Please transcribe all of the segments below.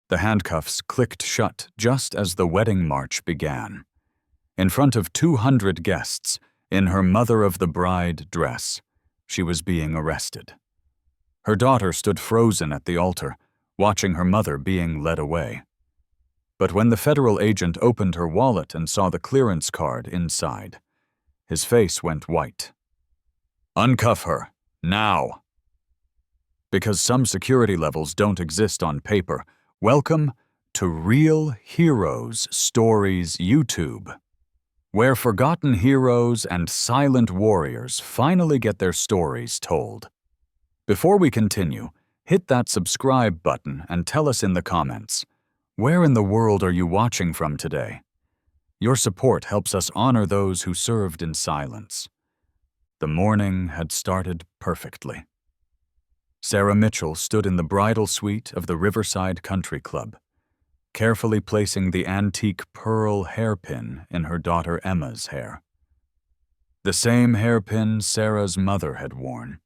The handcuffs clicked shut just as the wedding march began. In front of 200 guests, in her mother-of-the-bride dress, she was being arrested. Her daughter stood frozen at the altar, watching her mother being led away. But when the federal agent opened her wallet and saw the clearance card inside, his face went white. "Uncuff her, now!" Because some security levels don't exist on paper, welcome to Real Heroes Stories YouTube, where forgotten heroes and silent warriors finally get their stories told. Before we continue, hit that subscribe button and tell us in the comments, where in the world are you watching from today? Your support helps us honor those who served in silence. The morning had started perfectly. Sarah Mitchell stood in the bridal suite of the Riverside Country Club, carefully placing the antique pearl hairpin in her daughter Emma's hair. The same hairpin Sarah's mother had worn.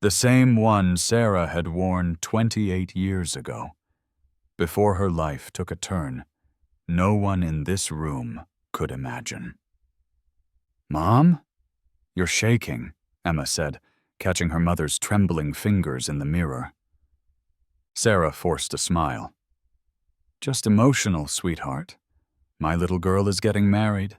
The same one Sarah had worn 28 years ago. Before her life took a turn no one in this room could imagine. "Mom? You're shaking," Emma said, catching her mother's trembling fingers in the mirror. Sarah forced a smile. "Just emotional, sweetheart. My little girl is getting married."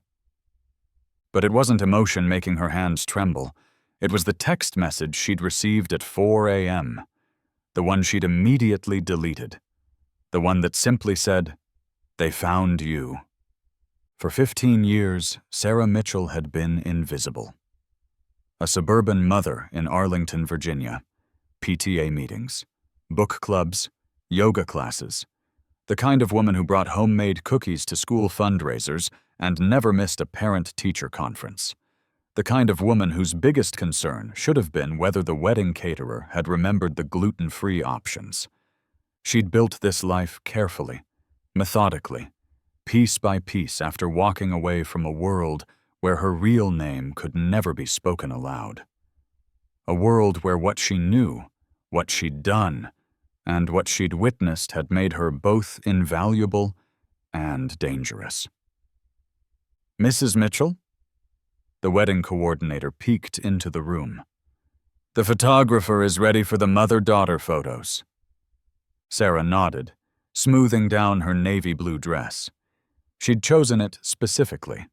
But it wasn't emotion making her hands tremble. It was the text message she'd received at 4 a.m., the one she'd immediately deleted, the one that simply said, "They found you." For 15 years, Sarah Mitchell had been invisible. A suburban mother in Arlington, Virginia, PTA meetings, book clubs, yoga classes, the kind of woman who brought homemade cookies to school fundraisers and never missed a parent-teacher conference, the kind of woman whose biggest concern should have been whether the wedding caterer had remembered the gluten-free options. She'd built this life carefully, methodically, piece by piece after walking away from a world where her real name could never be spoken aloud. A world where what she knew, what she'd done, and what she'd witnessed had made her both invaluable and dangerous. "Mrs. Mitchell?" The wedding coordinator peeked into the room. "The photographer is ready for the mother-daughter photos." Sarah nodded, smoothing down her navy blue dress. She'd chosen it specifically.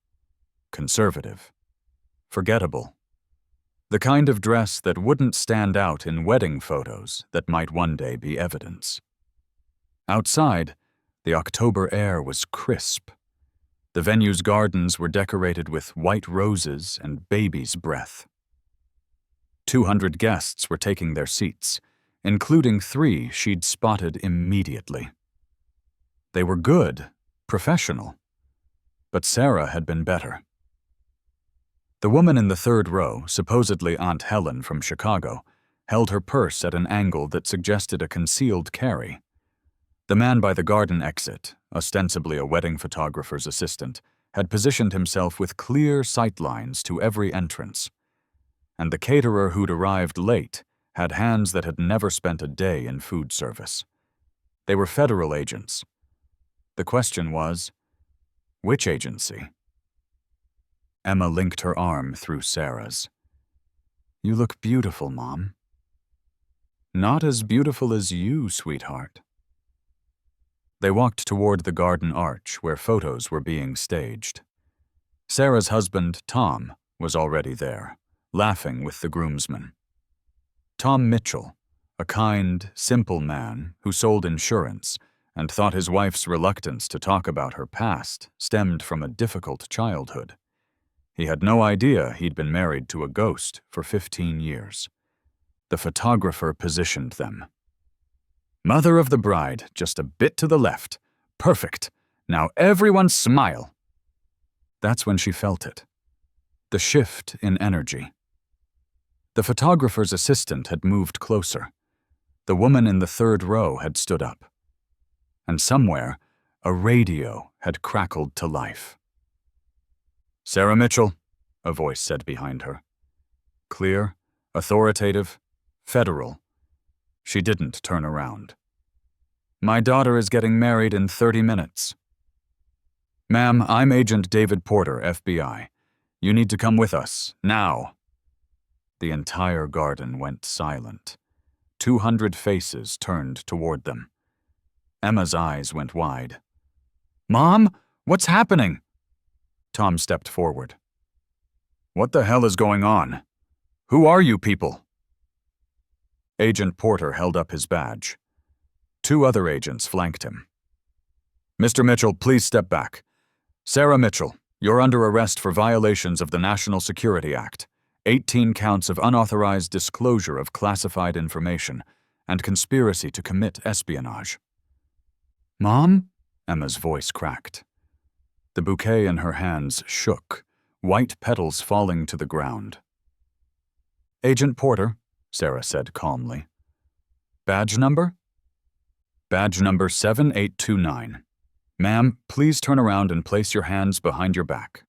Conservative. Forgettable. The kind of dress that wouldn't stand out in wedding photos that might one day be evidence. Outside, the October air was crisp. The venue's gardens were decorated with white roses and baby's breath. 200 guests were taking their seats, including 3 she'd spotted immediately. They were good, professional, but Sarah had been better. The woman in the third row, supposedly Aunt Helen from Chicago, held her purse at an angle that suggested a concealed carry. The man by the garden exit, ostensibly a wedding photographer's assistant, had positioned himself with clear sightlines to every entrance. And the caterer who'd arrived late had hands that had never spent a day in food service. They were federal agents. The question was, which agency? Emma linked her arm through Sarah's. "You look beautiful, Mom." "Not as beautiful as you, sweetheart." They walked toward the garden arch where photos were being staged. Sarah's husband, Tom, was already there, laughing with the groomsmen. Tom Mitchell, a kind, simple man who sold insurance and thought his wife's reluctance to talk about her past stemmed from a difficult childhood. He had no idea he'd been married to a ghost for 15 years. The photographer positioned them. "Mother of the bride, just a bit to the left. Perfect. Now everyone smile." That's when she felt it. The shift in energy. The photographer's assistant had moved closer. The woman in the third row had stood up. And somewhere, a radio had crackled to life. "Sarah Mitchell," a voice said behind her. Clear, authoritative, federal. She didn't turn around. My daughter is getting married in 30 minutes. Ma'am, I'm Agent David Porter, FBI. You need to come with us, now. The entire garden went silent. 200 faces turned toward them. Emma's eyes went wide. Mom, what's happening? Tom stepped forward. What the hell is going on? Who are you people? Agent Porter held up his badge. 2 other agents flanked him. Mr. Mitchell, please step back. Sarah Mitchell, you're under arrest for violations of the National Security Act, 18 counts of unauthorized disclosure of classified information, and conspiracy to commit espionage. Mom? Emma's voice cracked. The bouquet in her hands shook, white petals falling to the ground. Agent Porter, Sarah said calmly. Badge number? Badge number 7829. Ma'am, please turn around and place your hands behind your back.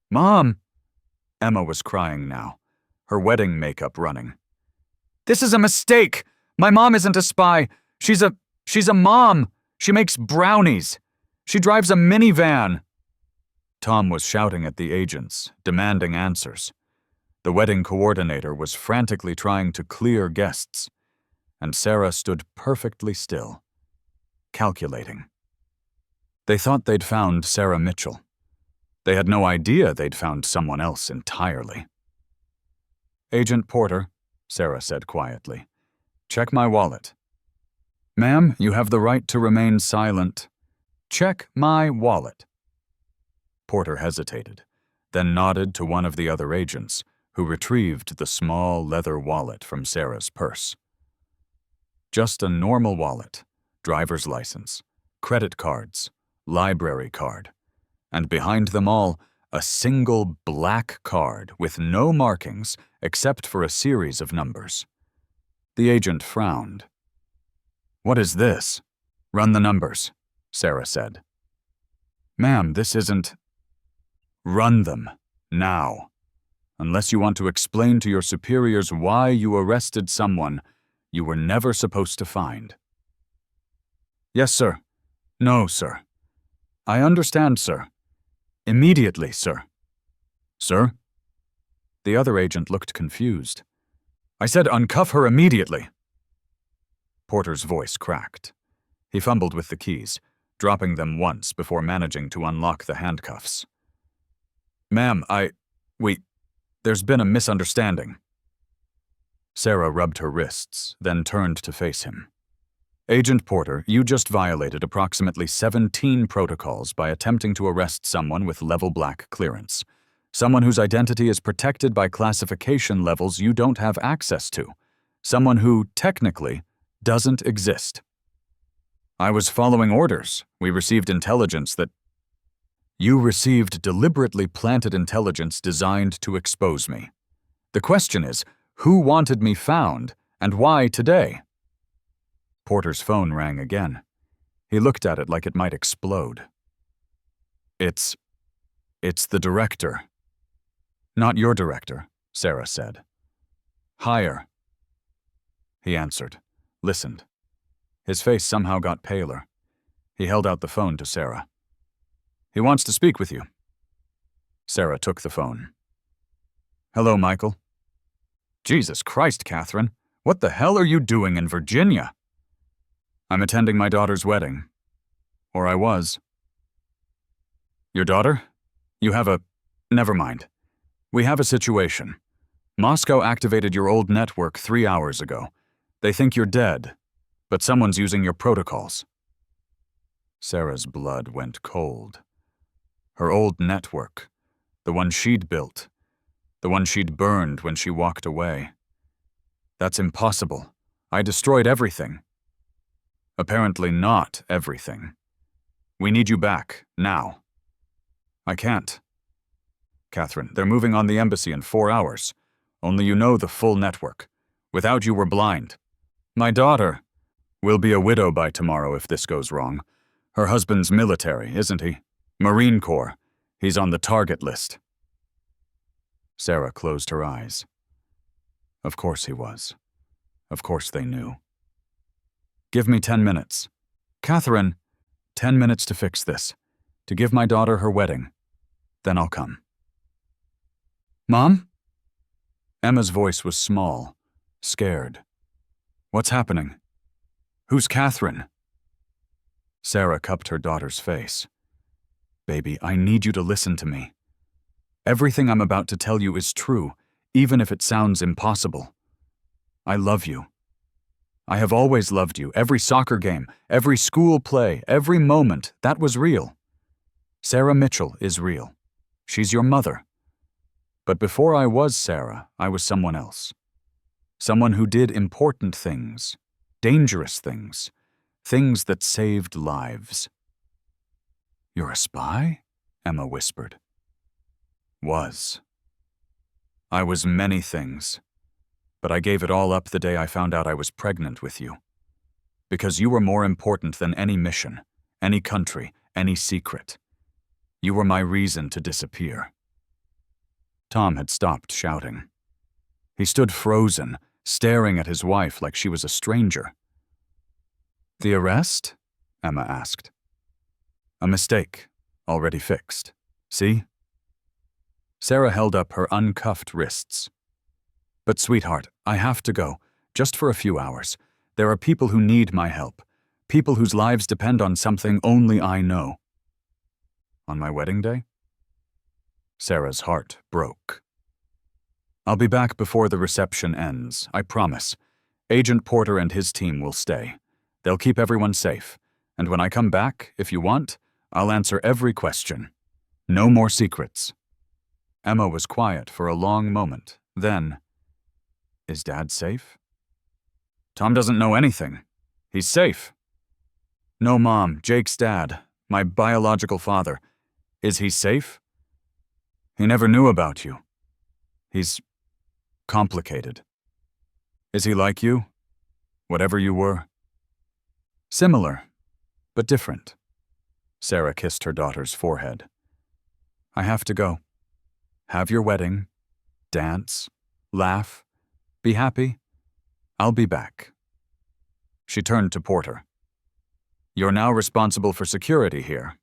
Mom! Emma was crying now, her wedding makeup running. This is a mistake! My mom isn't a spy. She's a mom. She makes brownies. She drives a minivan. Tom was shouting at the agents, demanding answers. The wedding coordinator was frantically trying to clear guests, and Sarah stood perfectly still, calculating. They thought they'd found Sarah Mitchell. They had no idea they'd found someone else entirely. Agent Porter, Sarah said quietly, check my wallet. Ma'am, you have the right to remain silent. Check my wallet. Porter hesitated, then nodded to one of the other agents, who retrieved the small leather wallet from Sarah's purse. Just a normal wallet, driver's license, credit cards, library card, and behind them all, a single black card with no markings except for a series of numbers. The agent frowned. What is this? Run the numbers, Sarah said. Ma'am, this isn't... Run them, now. Unless you want to explain to your superiors why you arrested someone you were never supposed to find. Yes, sir. No, sir. I understand, sir. Immediately, sir. Sir? The other agent looked confused. I said uncuff her immediately. Porter's voice cracked. He fumbled with the keys, dropping them once before managing to unlock the handcuffs. Ma'am, there's been a misunderstanding. Sarah rubbed her wrists, then turned to face him. Agent Porter, you just violated approximately 17 protocols by attempting to arrest someone with level black clearance. Someone whose identity is protected by classification levels you don't have access to. Someone who, technically, doesn't exist. I was following orders. We received intelligence that... You received deliberately planted intelligence designed to expose me. The question is, who wanted me found, and why today? Porter's phone rang again. He looked at it like it might explode. It's the director. Not your director, Sarah said. Higher. He answered, listened. His face somehow got paler. He held out the phone to Sarah. He wants to speak with you. Sarah took the phone. Hello, Michael. Jesus Christ, Catherine. What the hell are you doing in Virginia? I'm attending my daughter's wedding. Or I was. Your daughter? You have a... Never mind. We have a situation. Moscow activated your old network 3 hours ago. They think you're dead, but someone's using your protocols. Sarah's blood went cold. Her old network, the one she'd built, the one she'd burned when she walked away. That's impossible. I destroyed everything. Apparently not everything. We need you back, now. I can't. Catherine, they're moving on the embassy in 4 hours. Only you know the full network. Without you, we're blind. My daughter will be a widow by tomorrow if this goes wrong. Her husband's military, isn't he? Marine Corps. He's on the target list. Sarah closed her eyes. Of course he was. Of course they knew. Give me 10 minutes. Catherine, 10 minutes to fix this, to give my daughter her wedding. Then I'll come. Mom? Emma's voice was small, scared. What's happening? Who's Catherine? Sarah cupped her daughter's face. Baby, I need you to listen to me. Everything I'm about to tell you is true, even if it sounds impossible. I love you. I have always loved you. Every soccer game, every school play, every moment, that was real. Sarah Mitchell is real. She's your mother. But before I was Sarah, I was someone else. Someone who did important things, dangerous things, things that saved lives. You're a spy? Emma whispered. Was. I was many things, but I gave it all up the day I found out I was pregnant with you. Because you were more important than any mission, any country, any secret. You were my reason to disappear. Tom had stopped shouting. He stood frozen, staring at his wife like she was a stranger. The arrest? Emma asked. A mistake, already fixed. See? Sarah held up her uncuffed wrists. But sweetheart, I have to go, just for a few hours. There are people who need my help, people whose lives depend on something only I know. On my wedding day? Sarah's heart broke. I'll be back before the reception ends, I promise. Agent Porter and his team will stay. They'll keep everyone safe. And when I come back, if you want, I'll answer every question. No more secrets. Emma was quiet for a long moment. Then, is Dad safe? Tom doesn't know anything. He's safe. No, Mom, Jake's dad, my biological father. Is he safe? He never knew about you. He's complicated. Is he like you? Whatever you were? Similar, but different. Sarah kissed her daughter's forehead. I have to go. Have your wedding, dance, laugh, be happy. I'll be back. She turned to Porter. You're now responsible for security here.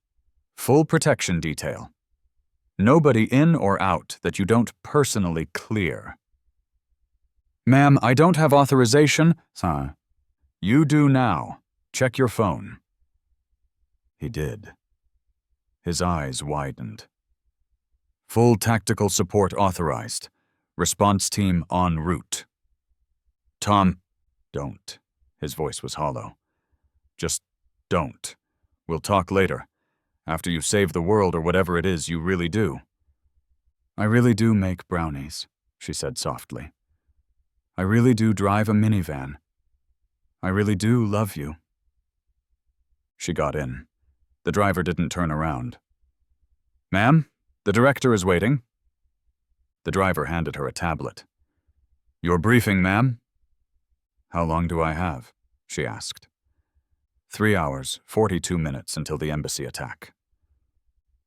Full protection detail. Nobody in or out that you don't personally clear. Ma'am, I don't have authorization. You do now. Check your phone. He did. His eyes widened. Full tactical support authorized. Response team en route. Tom, don't. His voice was hollow. Just don't. We'll talk later. After you save the world or whatever it is you really do. I really do make brownies, she said softly. I really do drive a minivan. I really do love you. She got in. The driver didn't turn around. Ma'am, the director is waiting. The driver handed her a tablet. Your briefing, ma'am. How long do I have? She asked. 3 hours, 42 minutes until the embassy attack.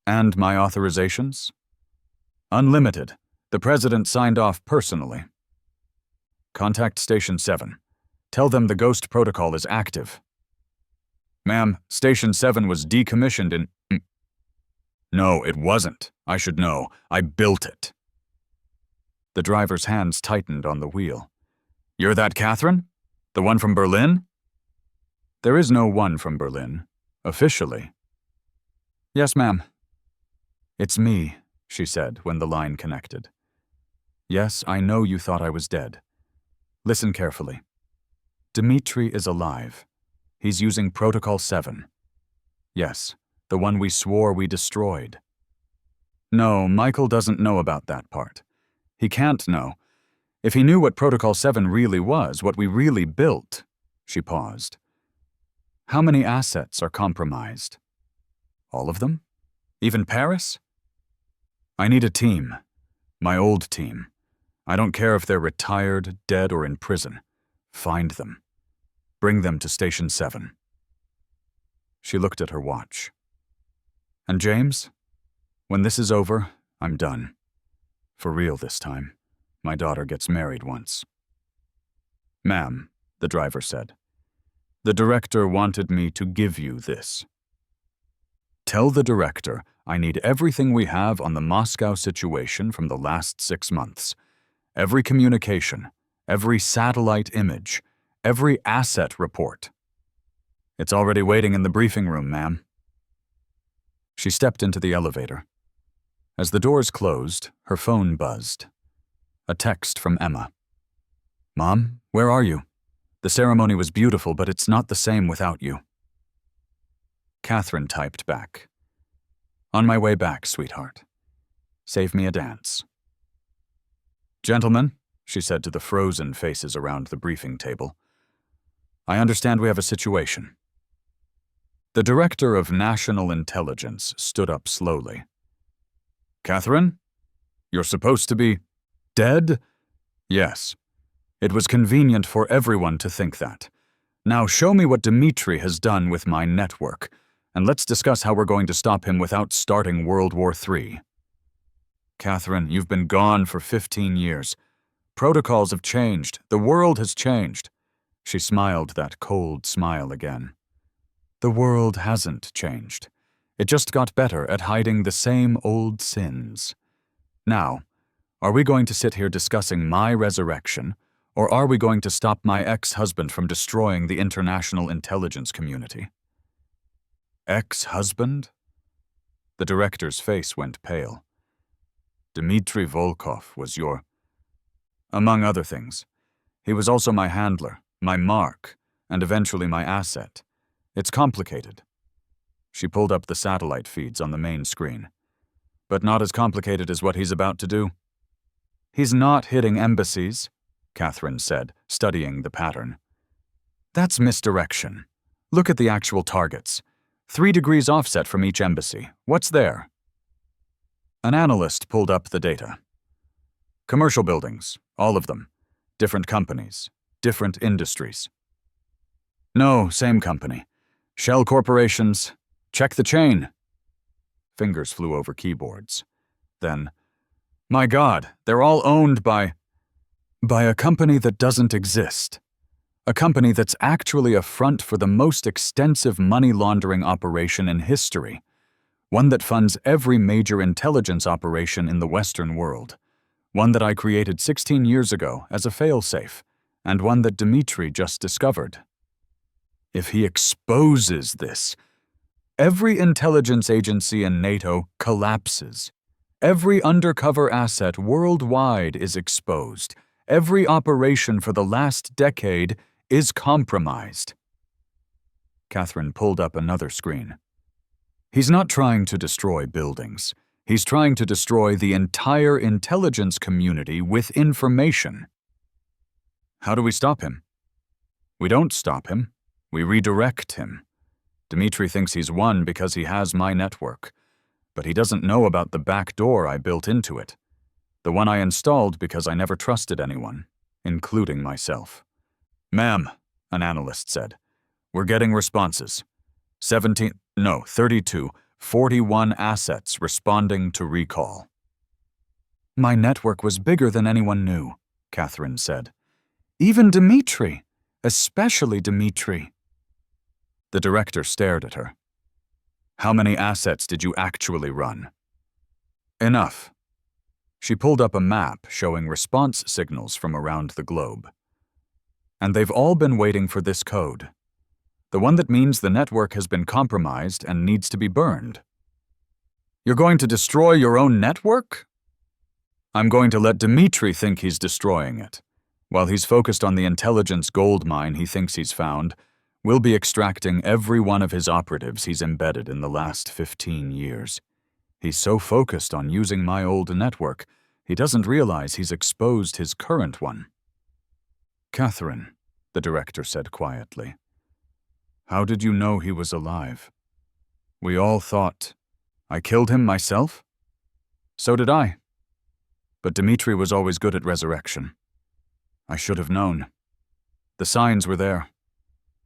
And my authorizations? Unlimited. The president signed off personally. Contact Station 7. Tell them the Ghost Protocol is active. Ma'am, Station 7 was decommissioned in... No, it wasn't. I should know. I built it. The driver's hands tightened on the wheel. You're that Catherine? The one from Berlin? There is no one from Berlin, officially. Yes, ma'am. It's me, she said when the line connected. Yes, I know you thought I was dead. Listen carefully. Dmitri is alive. He's using Protocol 7. Yes, the one we swore we destroyed. No, Michael doesn't know about that part. He can't know. If he knew what Protocol 7 really was, what we really built... She paused. How many assets are compromised? All of them? Even Paris? I need a team. My old team. I don't care if they're retired, dead, or in prison. Find them. Bring them to Station 7. She looked at her watch. And James? When this is over, I'm done. For real this time. My daughter gets married once. Ma'am, the driver said. The director wanted me to give you this. Tell the director I need everything we have on the Moscow situation from the last 6 months. Every communication, every satellite image, every asset report. It's already waiting in the briefing room, ma'am. She stepped into the elevator. As the doors closed, her phone buzzed. A text from Emma. Mom, where are you? The ceremony was beautiful, but it's not the same without you. Catherine typed back. On my way back, sweetheart. Save me a dance. Gentlemen, she said to the frozen faces around the briefing table, I understand we have a situation. The Director of National Intelligence stood up slowly. Catherine? You're supposed to be dead? Yes. It was convenient for everyone to think that. Now show me what Dmitri has done with my network, and let's discuss how we're going to stop him without starting World War III. Catherine, you've been gone for 15 years. Protocols have changed. The world has changed. She smiled that cold smile again. The world hasn't changed. It just got better at hiding the same old sins. Now, are we going to sit here discussing my resurrection, or are we going to stop my ex-husband from destroying the international intelligence community? Ex-husband? The director's face went pale. Dmitri Volkov was your... Among other things. He was also my handler, my mark, and eventually my asset. It's complicated. She pulled up the satellite feeds on the main screen. But not as complicated as what he's about to do. He's not hitting embassies, Catherine said, studying the pattern. That's misdirection. Look at the actual targets. 3 degrees offset from each embassy. What's there? An analyst pulled up the data. Commercial buildings, all of them. Different companies, different industries. No, same company. Shell corporations. Check the chain. Fingers flew over keyboards. Then, my God, they're all owned by a company that doesn't exist. A company that's actually a front for the most extensive money laundering operation in history. One that funds every major intelligence operation in the Western world. One that I created 16 years ago as a failsafe, and one that Dmitri just discovered. If he exposes this, every intelligence agency in NATO collapses. Every undercover asset worldwide is exposed. Every operation for the last decade is compromised. Catherine pulled up another screen. He's not trying to destroy buildings. He's trying to destroy the entire intelligence community with information. How do we stop him? We don't stop him. We redirect him. Dmitri thinks he's won because he has my network. But he doesn't know about the back door I built into it. The one I installed because I never trusted anyone, including myself. Ma'am, an analyst said, we're getting responses. 41 assets responding to recall. My network was bigger than anyone knew, Catherine said. Even Dmitri, especially Dmitri. The director stared at her. How many assets did you actually run? Enough. She pulled up a map showing response signals from around the globe. And they've all been waiting for this code. The one that means the network has been compromised and needs to be burned. You're going to destroy your own network? I'm going to let Dmitri think he's destroying it. While he's focused on the intelligence gold mine he thinks he's found, we'll be extracting every one of his operatives he's embedded in the last 15 years. He's so focused on using my old network, he doesn't realize he's exposed his current one. Catherine, the director said quietly. How did you know he was alive? We all thought, I killed him myself? So did I. But Dmitri was always good at resurrection. I should have known. The signs were there.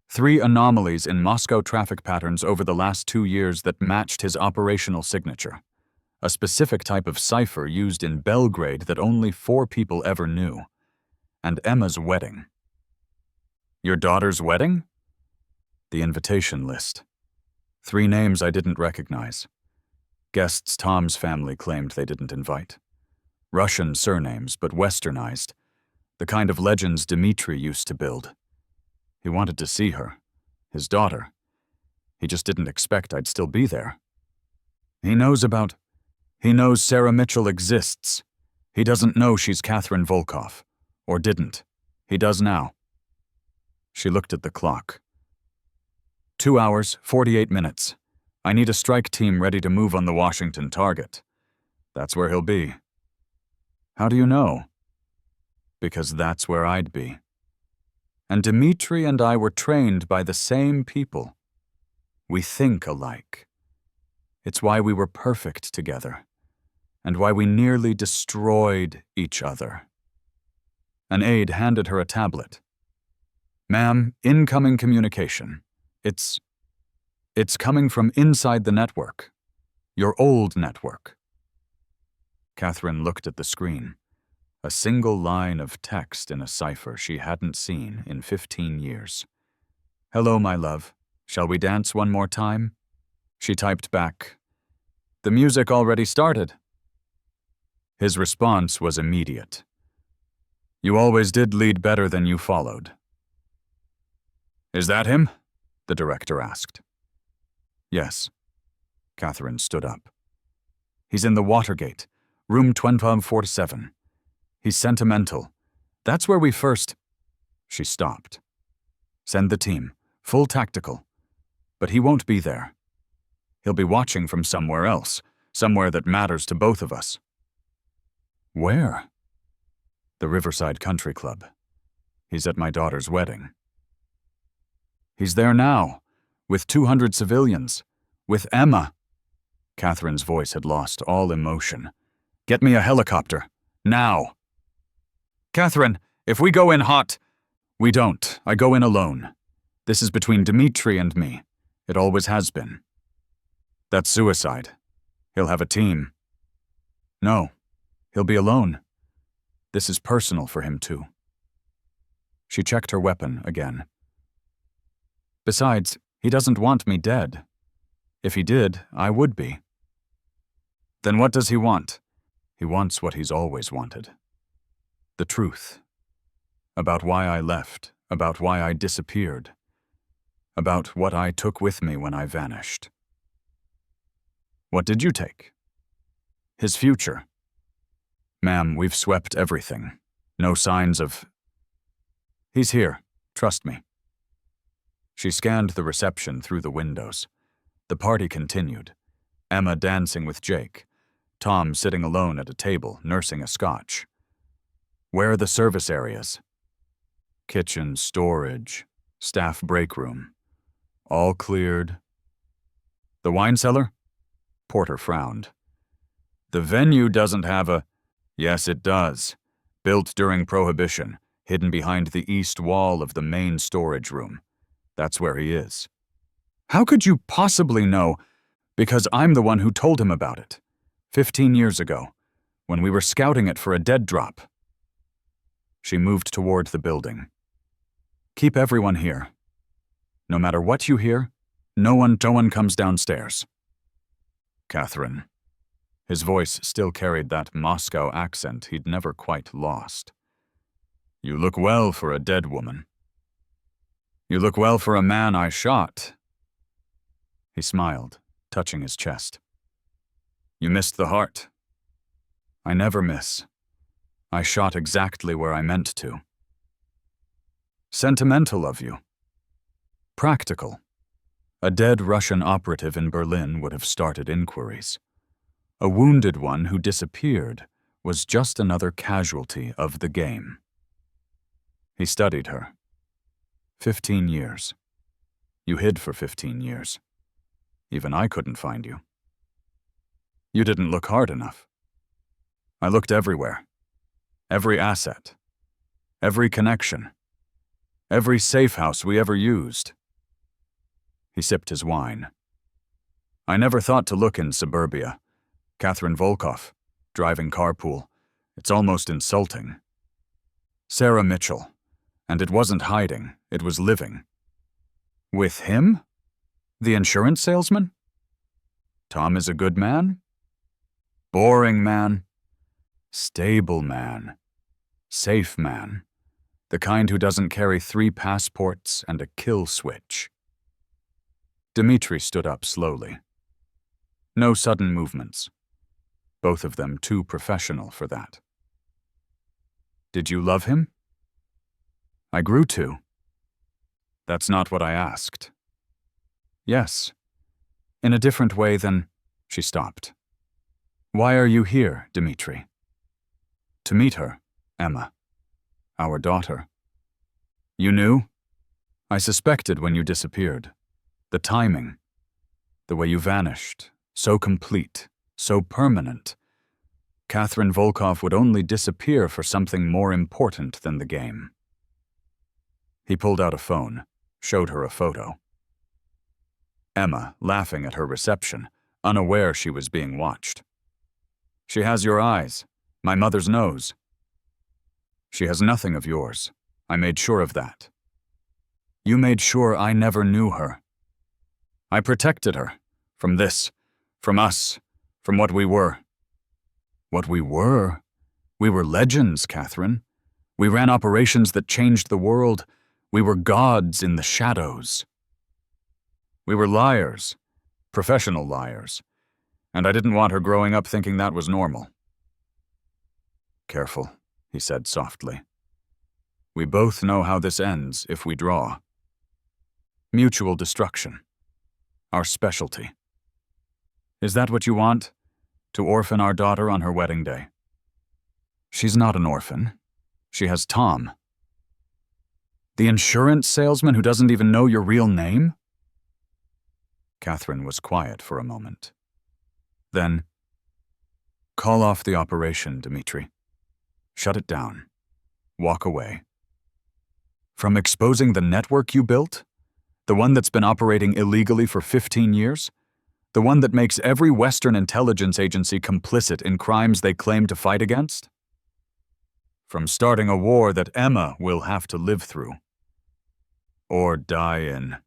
3 anomalies in Moscow traffic patterns over the last 2 years that matched his operational signature. A specific type of cipher used in Belgrade that only 4 people ever knew. And Emma's wedding. Your daughter's wedding? The invitation list. 3 names I didn't recognize. Guests Tom's family claimed they didn't invite. Russian surnames, but westernized. The kind of legends Dmitri used to build. He wanted to see her. His daughter. He just didn't expect I'd still be there. He knows Sarah Mitchell exists. He doesn't know she's Catherine Volkov. Or didn't. He does now. She looked at the clock. 2 hours, 48 minutes. I need a strike team ready to move on the Washington target. That's where he'll be. How do you know? Because that's where I'd be. And Dmitri and I were trained by the same people. We think alike. It's why we were perfect together, and why we nearly destroyed each other. An aide handed her a tablet. Ma'am, incoming communication. It's coming from inside the network. Your old network. Catherine looked at the screen. A single line of text in a cipher she hadn't seen in 15 years. Hello, my love. Shall we dance one more time? She typed back. The music already started. His response was immediate. You always did lead better than you followed. Is that him? The director asked. Yes. Catherine stood up. He's in the Watergate, room 1247. He's sentimental. That's where we first... She stopped. Send the team, full tactical. But he won't be there. He'll be watching from somewhere else, somewhere that matters to both of us. Where? The Riverside Country Club. He's at my daughter's wedding. He's there now, with 200 civilians, with Emma. Catherine's voice had lost all emotion. Get me a helicopter, now. Catherine, if we go in hot... We don't. I go in alone. This is between Dmitri and me. It always has been. That's suicide. He'll have a team. No, he'll be alone. This is personal for him, too. She checked her weapon again. Besides, he doesn't want me dead. If he did, I would be. Then what does he want? He wants what he's always wanted. The truth. About why I left, about why I disappeared, about what I took with me when I vanished. What did you take? His future. Ma'am, we've swept everything. No signs of... He's here. Trust me. She scanned the reception through the windows. The party continued. Emma dancing with Jake. Tom sitting alone at a table, nursing a scotch. Where are the service areas? Kitchen, storage, staff break room. All cleared. The wine cellar? Porter frowned. The venue doesn't have a... Yes, it does. Built during Prohibition, hidden behind the east wall of the main storage room. That's where he is. How could you possibly know? Because I'm the one who told him about it. 15 years ago, when we were scouting it for a dead drop. She moved toward the building. Keep everyone here. No matter what you hear, no one comes downstairs. Catherine. His voice still carried that Moscow accent he'd never quite lost. You look well for a dead woman. You look well for a man I shot. He smiled, touching his chest. You missed the heart. I never miss. I shot exactly where I meant to. Sentimental of you. Practical. A dead Russian operative in Berlin would have started inquiries. A wounded one who disappeared was just another casualty of the game. He studied her. 15 years. You hid for 15 years. Even I couldn't find you. You didn't look hard enough. I looked everywhere. Every asset. Every connection. Every safe house we ever used. He sipped his wine. I never thought to look in suburbia. Catherine Volkov, driving carpool. It's almost insulting. Sarah Mitchell. And it wasn't hiding, it was living. With him? The insurance salesman? Tom is a good man? Boring man? Stable man? Safe man? The kind who doesn't carry 3 passports and a kill switch? Dmitri stood up slowly. No sudden movements. Both of them too professional for that. Did you love him? I grew to. That's not what I asked. Yes. In a different way than... She stopped. Why are you here, Dmitri? To meet her, Emma. Our daughter. You knew? I suspected when you disappeared. The timing. The way you vanished. So complete. So permanent. Catherine Volkov would only disappear for something more important than the game. He pulled out a phone, showed her a photo. Emma, laughing at her reception, unaware she was being watched. She has your eyes, my mother's nose. She has nothing of yours. I made sure of that. You made sure I never knew her. I protected her. From this. From us. From what we were. What we were? We were legends, Catherine. We ran operations that changed the world. We were gods in the shadows. We were liars. Professional liars. And I didn't want her growing up thinking that was normal. Careful, he said softly. We both know how this ends if we draw. Mutual destruction. Our specialty. Is that what you want? To orphan our daughter on her wedding day? She's not an orphan. She has Tom. The insurance salesman who doesn't even know your real name? Catherine was quiet for a moment. Then, call off the operation, Dmitri. Shut it down. Walk away. From exposing the network you built? The one that's been operating illegally for 15 years? The one that makes every Western intelligence agency complicit in crimes they claim to fight against? From starting a war that Emma will have to live through. Or die in.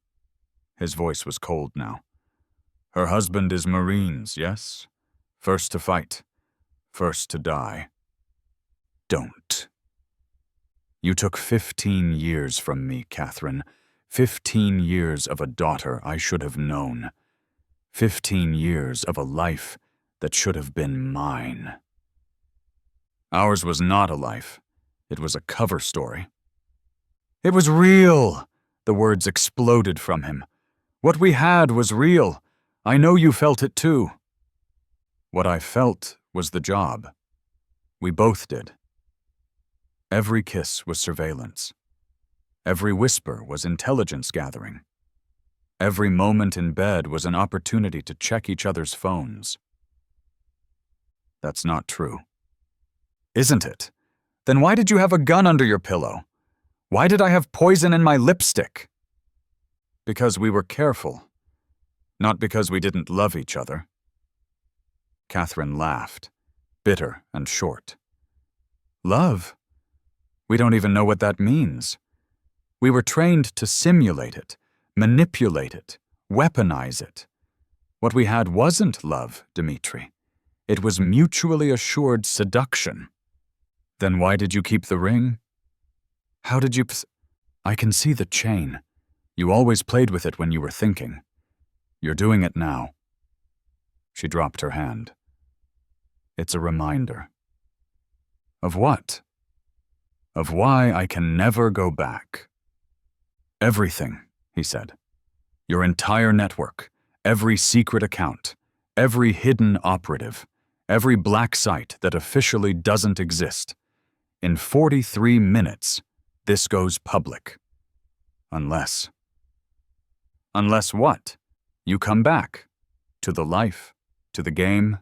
His voice was cold now. Her husband is Marines, yes? First to fight. First to die. Don't. You took 15 years from me, Catherine. 15 years of a daughter I should have known. 15 years of a life that should have been mine. Ours was not a life. It was a cover story. It was real! The words exploded from him. What we had was real. I know you felt it too. What I felt was the job. We both did. Every kiss was surveillance. Every whisper was intelligence gathering. Every moment in bed was an opportunity to check each other's phones. That's not true. Isn't it? Then why did you have a gun under your pillow? Why did I have poison in my lipstick? Because we were careful. Not because we didn't love each other. Catherine laughed, bitter and short. Love? We don't even know what that means. We were trained to simulate it, manipulate it, weaponize it. What we had wasn't love, Dmitri. It was mutually assured seduction. Then why did you keep the ring? How did you... I can see the chain. You always played with it when you were thinking. You're doing it now. She dropped her hand. It's a reminder. Of what? Of why I can never go back. Everything, he said. Your entire network, every secret account, every hidden operative, every black site that officially doesn't exist. In 43 minutes, this goes public. Unless what? You come back. To the life, to the game,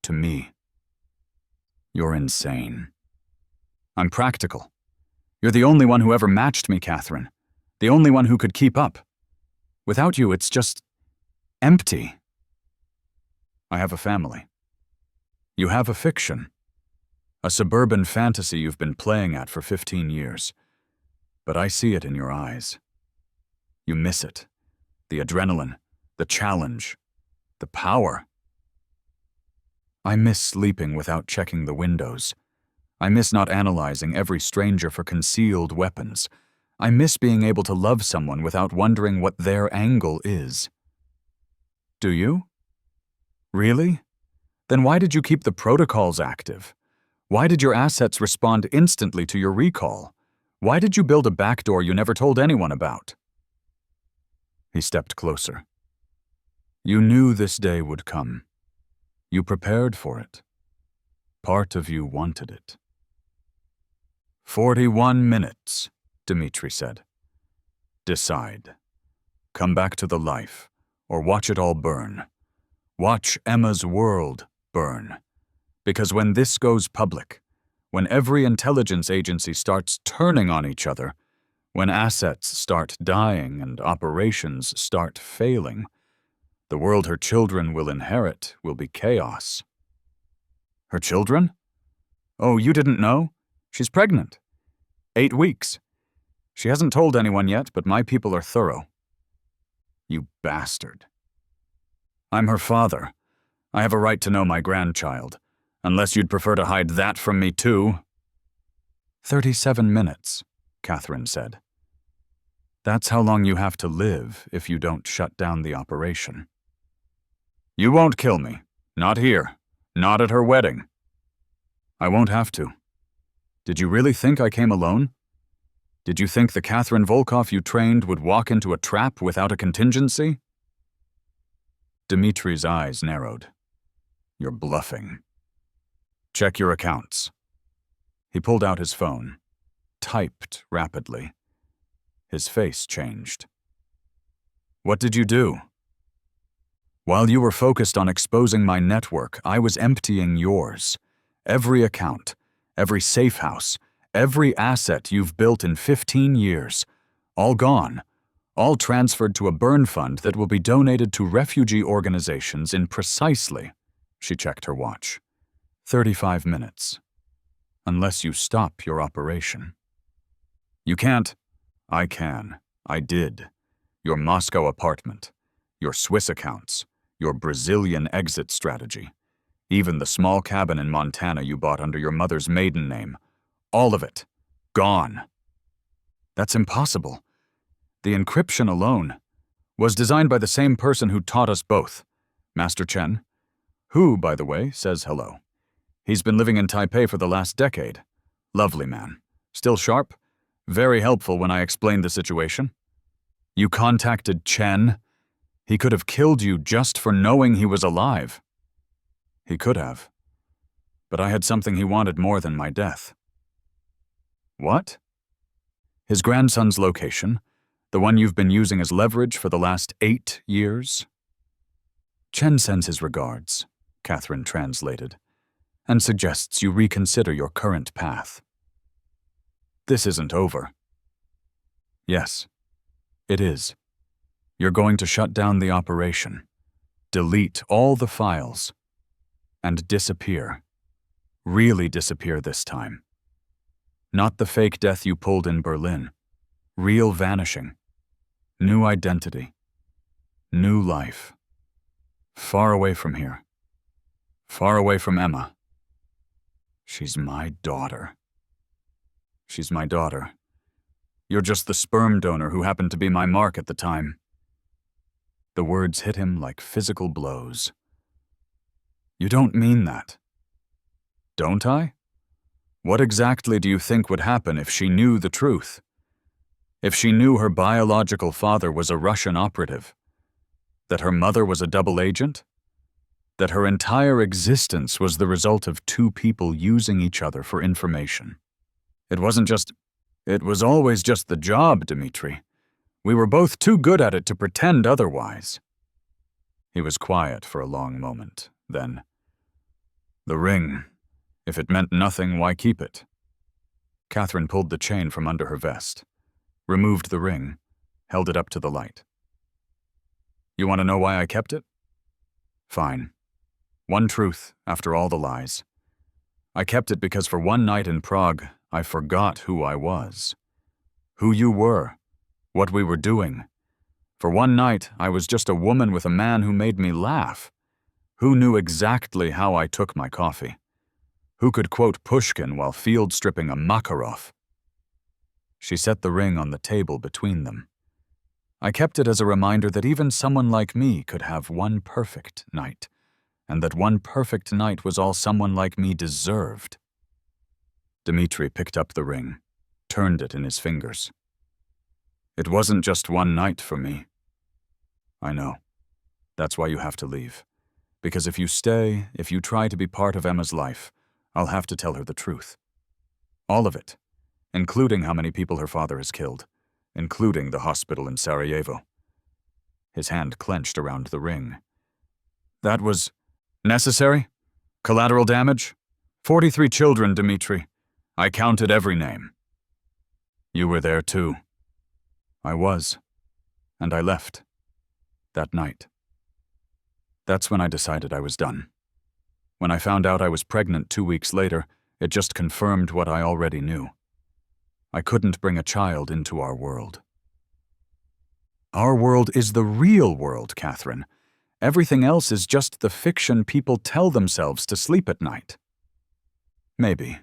to me. You're insane. I'm practical. You're the only one who ever matched me, Catherine. The only one who could keep up. Without you, it's just empty. I have a family. You have a fiction. A suburban fantasy you've been playing at for 15 years. But I see it in your eyes. You miss it. The adrenaline, the challenge, the power. I miss sleeping without checking the windows. I miss not analyzing every stranger for concealed weapons. I miss being able to love someone without wondering what their angle is. Do you? Really? Then why did you keep the protocols active? Why did your assets respond instantly to your recall? Why did you build a backdoor you never told anyone about? He stepped closer. You knew this day would come. You prepared for it. Part of you wanted it. 41 minutes, Dmitri said. Decide. Come back to the life, or watch it all burn. Watch Emma's world burn. Because when this goes public, when every intelligence agency starts turning on each other, when assets start dying and operations start failing, the world her children will inherit will be chaos. Her children? Oh, you didn't know? She's pregnant. 8 weeks. She hasn't told anyone yet, but my people are thorough. You bastard. I'm her father. I have a right to know my grandchild, unless you'd prefer to hide that from me too. 37 minutes, Catherine said. That's how long you have to live if you don't shut down the operation. You won't kill me. Not here. Not at her wedding. I won't have to. Did you really think I came alone? Did you think the Catherine Volkov you trained would walk into a trap without a contingency? Dmitri's eyes narrowed. You're bluffing. Check your accounts. He pulled out his phone, typed rapidly. His face changed. What did you do? While you were focused on exposing my network, I was emptying yours. Every account, every safe house, every asset you've built in 15 years, all gone, all transferred to a burn fund that will be donated to refugee organizations in precisely, she checked her watch, 35 minutes. Unless you stop your operation. You can't. I can. I did. Your Moscow apartment, your Swiss accounts, your Brazilian exit strategy, even the small cabin in Montana you bought under your mother's maiden name. All of it. Gone. That's impossible. The encryption alone was designed by the same person who taught us both, Master Chen, who, by the way, says hello. He's been living in Taipei for the last decade. Lovely man. Still sharp. Very helpful when I explained the situation. You contacted Chen. He could have killed you just for knowing he was alive. He could have. But I had something he wanted more than my death. What? His grandson's location, the one you've been using as leverage for the last 8 years? Chen sends his regards, Catherine translated, and suggests you reconsider your current path. This isn't over. Yes, it is. You're going to shut down the operation, delete all the files, and disappear. Really disappear this time. Not the fake death you pulled in Berlin. Real vanishing. New identity. New life. Far away from here. Far away from Emma. She's my daughter. She's my daughter. You're just the sperm donor who happened to be my mark at the time. The words hit him like physical blows. You don't mean that. Don't I? What exactly do you think would happen if she knew the truth? If she knew her biological father was a Russian operative? That her mother was a double agent? That her entire existence was the result of two people using each other for information? It was always just the job, Dmitri. We were both too good at it to pretend otherwise. He was quiet for a long moment, then, the ring. If it meant nothing, why keep it? Catherine pulled the chain from under her vest, removed the ring, held it up to the light. You want to know why I kept it? Fine. One truth after all the lies. I kept it because for one night in Prague, I forgot who I was. Who you were. What we were doing. For one night, I was just a woman with a man who made me laugh. Who knew exactly how I took my coffee? Who could quote Pushkin while field stripping a Makarov? She set the ring on the table between them. I kept it as a reminder that even someone like me could have one perfect night, and that one perfect night was all someone like me deserved. Dmitri picked up the ring, turned it in his fingers. It wasn't just one night for me. I know. That's why you have to leave. Because if you stay, if you try to be part of Emma's life, I'll have to tell her the truth. All of it, including how many people her father has killed, including the hospital in Sarajevo. His hand clenched around the ring. That was necessary? Collateral damage? 43 children, Dmitri. I counted every name. You were there too. I was. And I left. That night. That's when I decided I was done. When I found out I was pregnant 2 weeks later, it just confirmed what I already knew. I couldn't bring a child into our world. Our world is the real world, Catherine. Everything else is just the fiction people tell themselves to sleep at night. Maybe.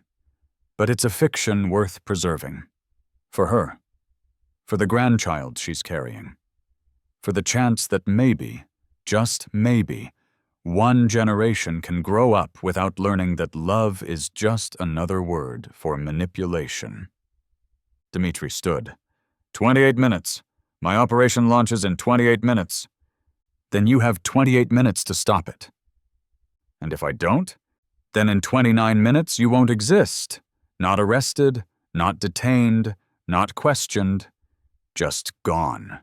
But it's a fiction worth preserving. For her. For the grandchild she's carrying. For the chance that maybe, just maybe, one generation can grow up without learning that love is just another word for manipulation. Dmitri stood. 28 minutes. My operation launches in 28 minutes. Then you have 28 minutes to stop it. And if I don't, then in 29 minutes you won't exist. Not arrested, not detained, not questioned. Just gone.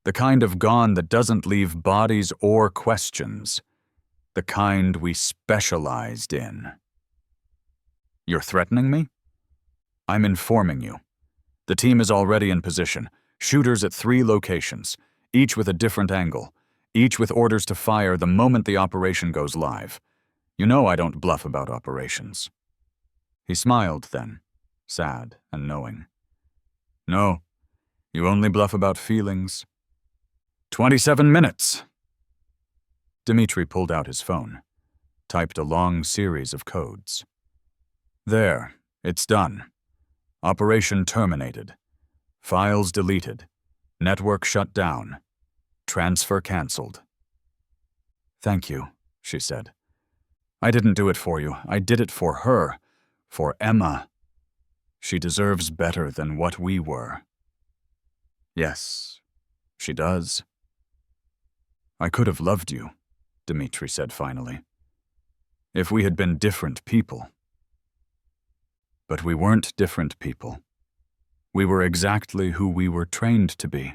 The kind of gone that doesn't leave bodies or questions. The kind we specialized in. You're threatening me? I'm informing you. The team is already in position. Shooters at 3 locations, each with a different angle, each with orders to fire the moment the operation goes live. You know I don't bluff about operations. He smiled then, sad and knowing. No, you only bluff about feelings. 27 minutes. Dmitri pulled out his phone, typed a long series of codes. There, it's done. Operation terminated. Files deleted. Network shut down. Transfer canceled. Thank you, she said. I didn't do it for you. I did it for her. For Emma. She deserves better than what we were. Yes, she does. I could have loved you, Dmitri said finally. If we had been different people. But we weren't different people. We were exactly who we were trained to be.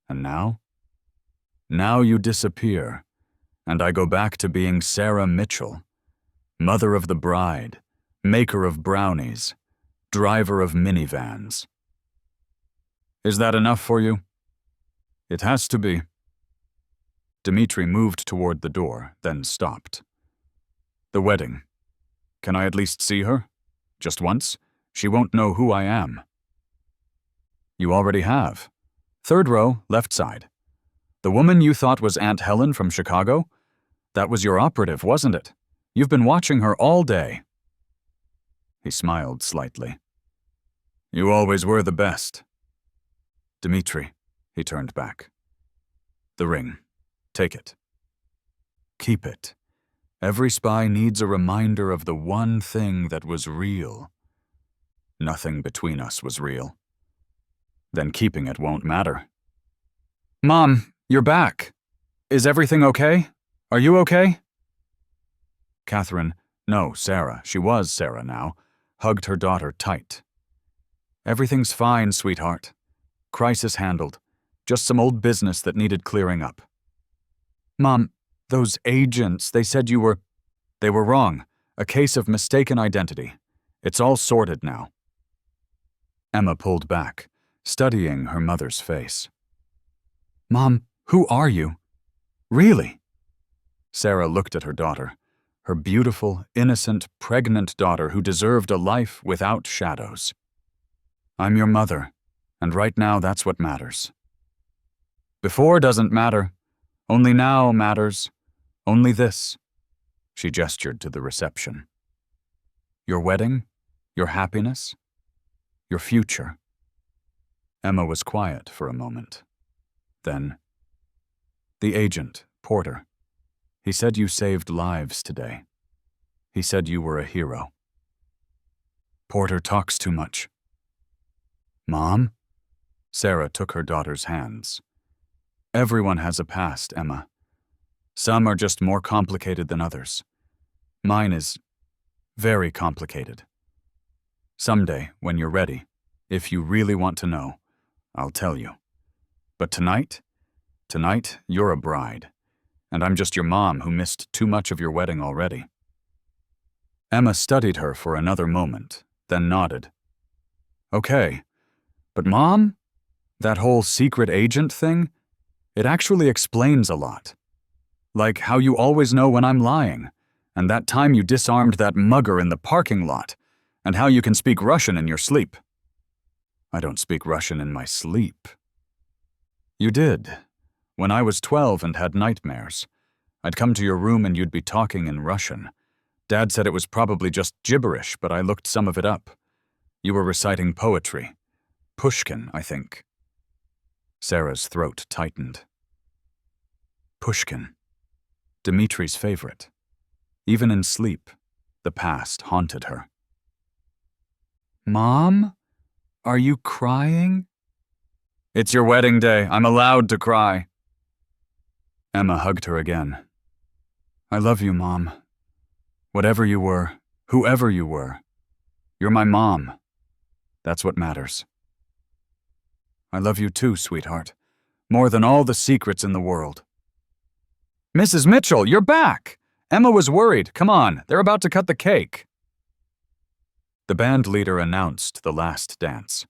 And now? Now you disappear, and I go back to being Sarah Mitchell, mother of the bride, maker of brownies, driver of minivans. Is that enough for you? It has to be. Dmitri moved toward the door, then stopped. The wedding. Can I at least see her? Just once? She won't know who I am. You already have. 3rd row, left side. The woman you thought was Aunt Helen from Chicago? That was your operative, wasn't it? You've been watching her all day. He smiled slightly. You always were the best. Dmitri, he turned back. The ring. Take it. Keep it. Every spy needs a reminder of the one thing that was real. Nothing between us was real. Then keeping it won't matter. Mom, you're back. Is everything okay? Are you okay? Catherine, no, Sarah, she was Sarah now, hugged her daughter tight. Everything's fine, sweetheart. Crisis handled. Just some old business that needed clearing up. Mom, those agents, they said you were... They were wrong. A case of mistaken identity. It's all sorted now. Emma pulled back, studying her mother's face. Mom, who are you? Really? Sarah looked at her daughter, her beautiful, innocent, pregnant daughter who deserved a life without shadows. I'm your mother, and right now that's what matters. Before doesn't matter. Only now matters. Only this. She gestured to the reception. Your wedding, your happiness, your future. Emma was quiet for a moment. Then, the agent, Porter. He said you saved lives today. He said you were a hero. Porter talks too much. Mom? Sarah took her daughter's hands. Everyone has a past, Emma. Some are just more complicated than others. Mine is very complicated. Someday, when you're ready, if you really want to know, I'll tell you. But tonight, you're a bride, and I'm just your mom who missed too much of your wedding already. Emma studied her for another moment, then nodded. Okay, but Mom, that whole secret agent thing, it actually explains a lot. Like how you always know when I'm lying, and that time you disarmed that mugger in the parking lot, and how you can speak Russian in your sleep. I don't speak Russian in my sleep. You did. When I was 12 and had nightmares, I'd come to your room and you'd be talking in Russian. Dad said it was probably just gibberish, but I looked some of it up. You were reciting poetry. Pushkin, I think. Sarah's throat tightened. Pushkin. Dmitri's favorite. Even in sleep, the past haunted her. Mom? Are you crying? It's your wedding day. I'm allowed to cry. Emma hugged her again. I love you, Mom. Whatever you were, whoever you were, you're my mom. That's what matters. I love you too, sweetheart. More than all the secrets in the world. Mrs. Mitchell, you're back! Emma was worried. Come on, they're about to cut the cake. The band leader announced the last dance.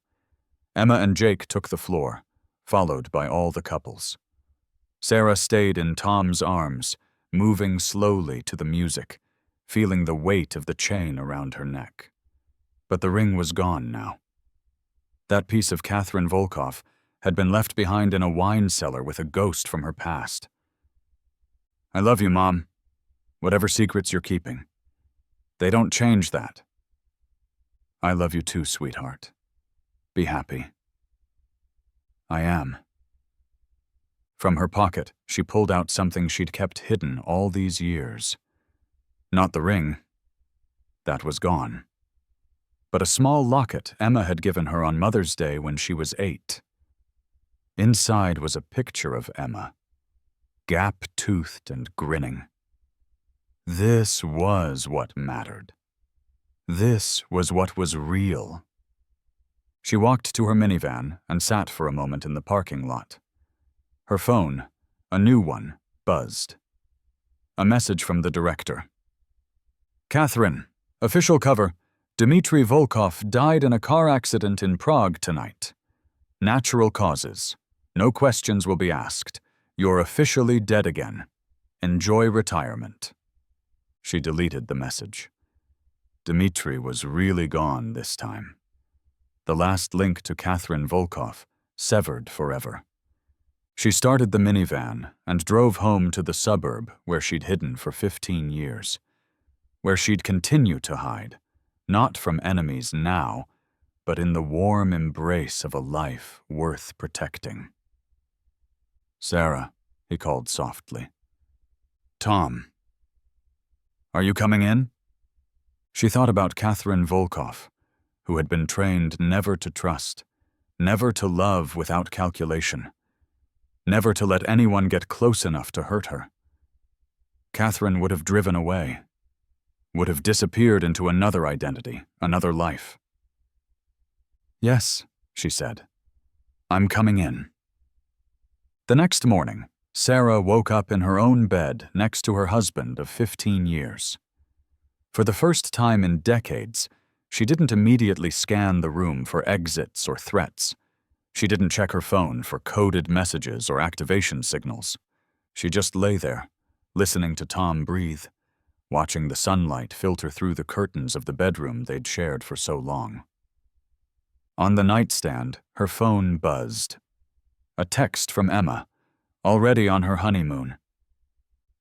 Emma and Jake took the floor, followed by all the couples. Sarah stayed in Tom's arms, moving slowly to the music, feeling the weight of the chain around her neck. But the ring was gone now. That piece of Catherine Volkov had been left behind in a wine cellar with a ghost from her past. I love you, Mom. Whatever secrets you're keeping. They don't change that. I love you too, sweetheart. Be happy. I am. From her pocket, she pulled out something she'd kept hidden all these years. Not the ring. That was gone. But a small locket Emma had given her on Mother's Day when she was 8. Inside was a picture of Emma, gap-toothed and grinning. This was what mattered. This was what was real. She walked to her minivan and sat for a moment in the parking lot. Her phone, a new one, buzzed. A message from the director. Catherine, official cover. Dmitri Volkov died in a car accident in Prague tonight. Natural causes. No questions will be asked. You're officially dead again. Enjoy retirement. She deleted the message. Dmitri was really gone this time. The last link to Catherine Volkov, severed forever. She started the minivan and drove home to the suburb where she'd hidden for 15 years. Where she'd continue to hide. Not from enemies now, but in the warm embrace of a life worth protecting. Sarah, he called softly. Tom. Are you coming in? She thought about Catherine Volkov, who had been trained never to trust, never to love without calculation, never to let anyone get close enough to hurt her. Catherine would have driven away. Would have disappeared into another identity, another life. Yes, she said. I'm coming in. The next morning, Sarah woke up in her own bed next to her husband of 15 years. For the first time in decades, she didn't immediately scan the room for exits or threats. She didn't check her phone for coded messages or activation signals. She just lay there, listening to Tom breathe, watching the sunlight filter through the curtains of the bedroom they'd shared for so long. On the nightstand, her phone buzzed. A text from Emma, already on her honeymoon.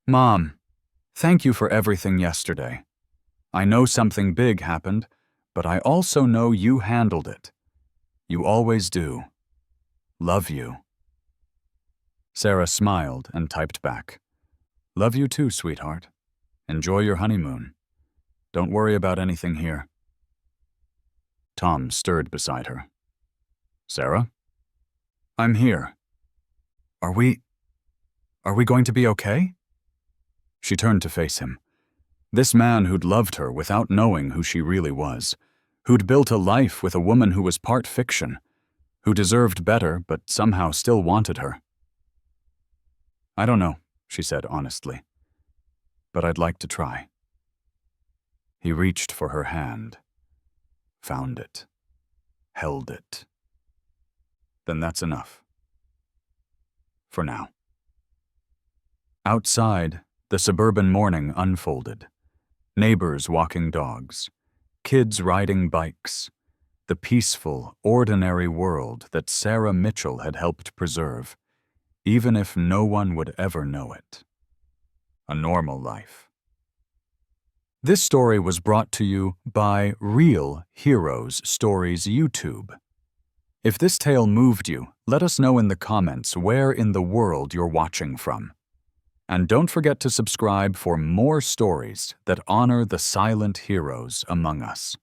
Mom, thank you for everything yesterday. I know something big happened, but I also know you handled it. You always do. Love you. Sarah smiled and typed back. Love you too, sweetheart. Enjoy your honeymoon. Don't worry about anything here. Tom stirred beside her. Sarah? I'm here. Are we going to be okay? She turned to face him. This man who'd loved her without knowing who she really was, who'd built a life with a woman who was part fiction, who deserved better but somehow still wanted her. I don't know, she said honestly, but I'd like to try. He reached for her hand, found it, held it. Then that's enough. For now. Outside, the suburban morning unfolded. Neighbors walking dogs, kids riding bikes, the peaceful, ordinary world that Sarah Mitchell had helped preserve, even if no one would ever know it. A normal life. This story was brought to you by Real Heroes Stories YouTube. If this tale moved you, let us know in the comments where in the world you're watching from. And don't forget to subscribe for more stories that honor the silent heroes among us.